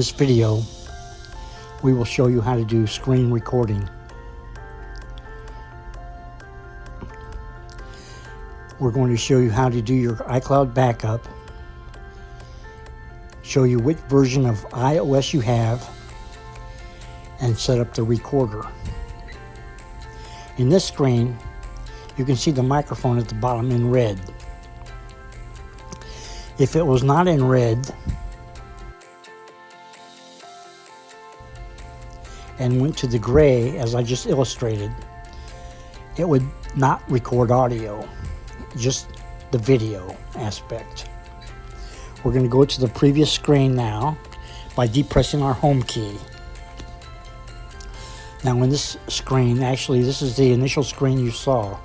this video, we will show you how to do screen recording. We're going to show you how to do your iCloud backup, show you which version of iOS you have, and set up the recorder. In this screen, you can see the microphone at the bottom in red. If it was not in red and went to the gray, as I just illustrated, it would not record audio, just the video aspect. We're going to go to the previous screen now by depressing our home key. Now in this screen, actually this is the initial screen you saw,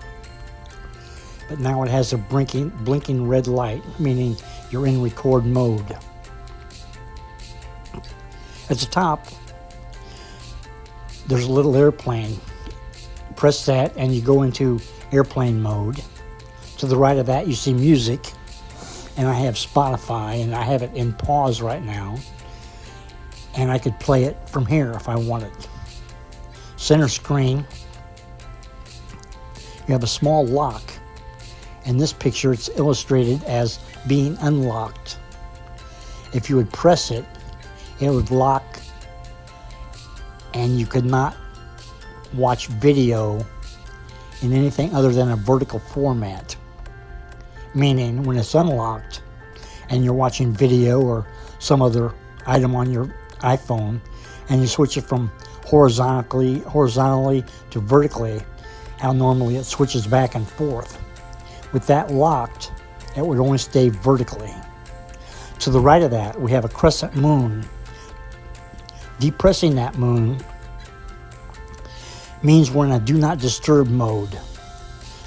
but now it has a blinking red light, meaning you're in record mode. At the top, there's a little airplane. Press that and you go into airplane mode. To the right of that you see music, and I have Spotify and I have it in pause right now, and I could play it from here if I wanted. Center screen, you have a small lock. In this picture it's illustrated as being unlocked. If you would press it, it would lock and you could not watch video in anything other than a vertical format. Meaning when it's unlocked and you're watching video or some other item on your iPhone and you switch it from horizontally to vertically, how normally it switches back and forth. With that locked, it would only stay vertically. To the right of that, we have a crescent moon. Depressing that moon means we're in a do not disturb mode.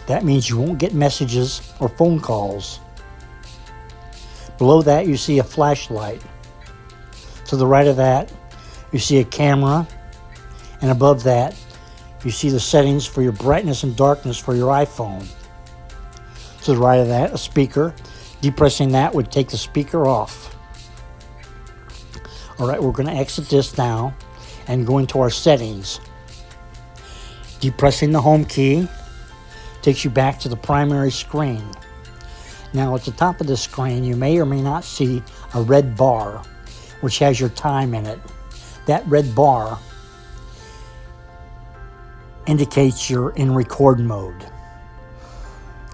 That means you won't get messages or phone calls. Below that, you see a flashlight. To the right of that, you see a camera. And above that, you see the settings for your brightness and darkness for your iPhone. To the right of that, a speaker. Depressing that would take the speaker off. Alright, we're going to exit this now and go into our settings. Depressing the home key takes you back to the primary screen. Now at the top of the screen, you may or may not see a red bar which has your time in it. That red bar indicates you're in record mode.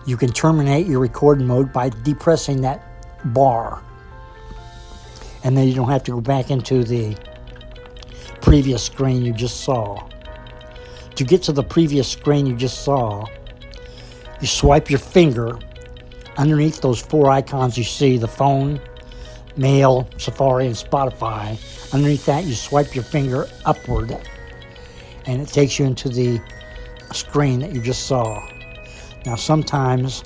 You can terminate your record mode by depressing that bar, and then you don't have to go back into the previous screen you just saw. To get to the previous screen you just saw, you swipe your finger underneath those four icons you see, the phone, mail, Safari, and Spotify. Underneath that, you swipe your finger upward and it takes you into the screen that you just saw. Now sometimes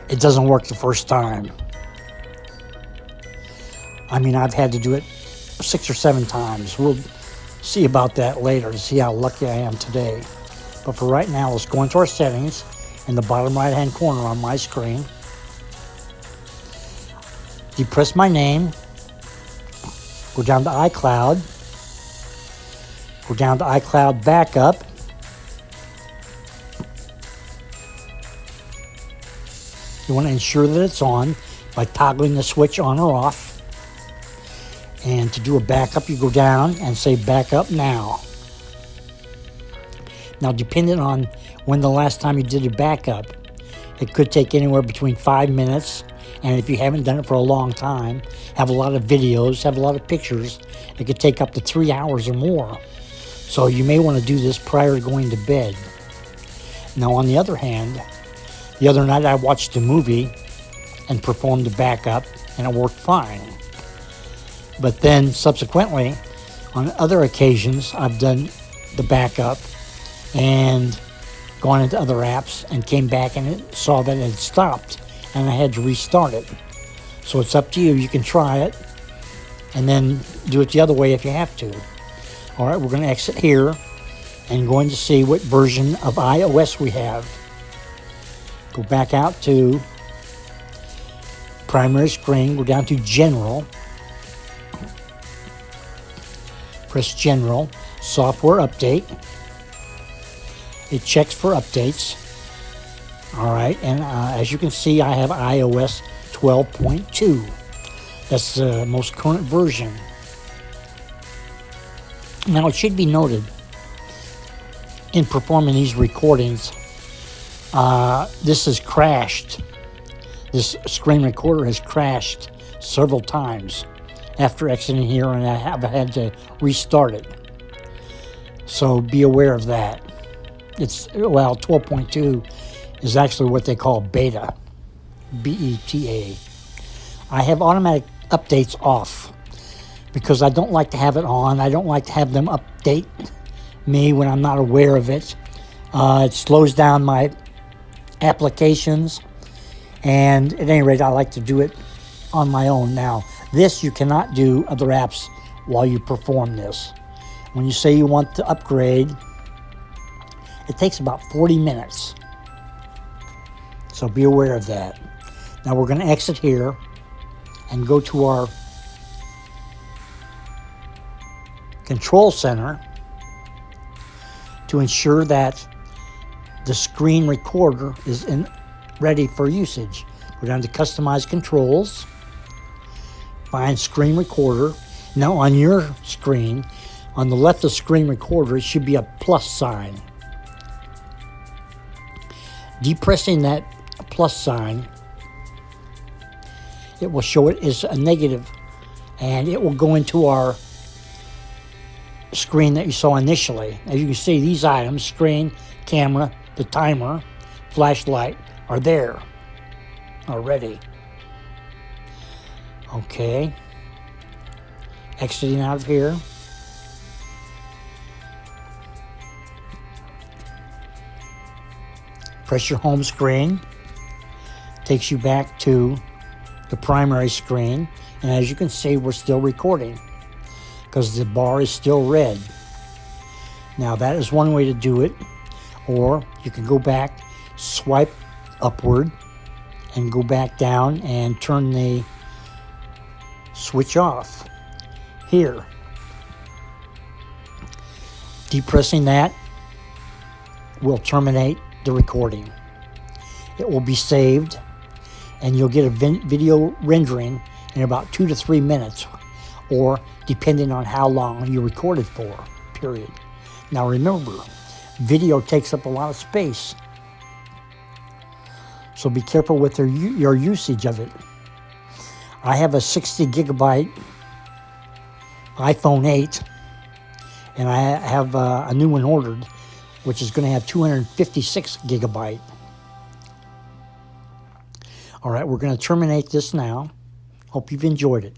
it doesn't work the first time. I mean, I've had to do it 6 or 7 times. We'll see about that later to see how lucky I am today. But for right now, let's go into our settings in the bottom right hand corner on my screen. Depress my name. Go down to iCloud. Go down to iCloud Backup. You want to ensure that it's on by toggling the switch on or off. And to do a backup, you go down and say Backup Now. Now, depending on when the last time you did a backup, it could take anywhere between 5 minutes, and if you haven't done it for a long time, have a lot of videos, have a lot of pictures, it could take up to 3 hours or more. So you may want to do this prior to going to bed. Now, on the other hand, the other night I watched a movie and performed a backup, and it worked fine. But then subsequently, on other occasions, I've done the backup and gone into other apps and came back and it saw that it had stopped and I had to restart it. So it's up to you. You can try it and then do it the other way if you have to. Alright, we're going to exit here and going to see what version of iOS we have. Go back out to primary screen, go down to general, Press General, Software Update. It checks for updates. All right, and as you can see, I have iOS 12.2. That's the most current version. Now, it should be noted, in performing these recordings, this has crashed. This screen recorder has crashed several times after exiting here, and I have had to restart it. So be aware of that. 12.2 is actually what they call beta, B-E-T-A. I have automatic updates off because I don't like to have it on. I don't like to have them update me when I'm not aware of it. It slows down my applications, and at any rate, I like to do it on my own. Now, this you cannot do other apps while you perform this. When you say you want to upgrade, it takes about 40 minutes. So be aware of that. Now we're going to exit here and go to our control center to ensure that the screen recorder is ready for usage. Go down to Customize Controls, find Screen Recorder. Now on your screen, on the left of Screen Recorder, it should be a plus sign. Depressing that plus sign, it will show it as a negative, and it will go into our screen that you saw initially. As you can see, these items, screen, camera, the timer, flashlight, are there already. Okay. Exiting out of here. Press your home screen. Takes you back to the primary screen. And as you can see, we're still recording because the bar is still red. Now that is one way to do it. Or you can go back, swipe upward, and go back down and turn the switch off. Here. Depressing that will terminate the recording. It will be saved, and you'll get a video rendering in about 2 to 3 minutes, or depending on how long you recorded for, period. Now remember, video takes up a lot of space, so be careful with your usage of it. I have a 60 gigabyte iPhone 8, and I have a new one ordered, which is going to have 256 gigabyte. All right, we're going to terminate this now. Hope you've enjoyed it.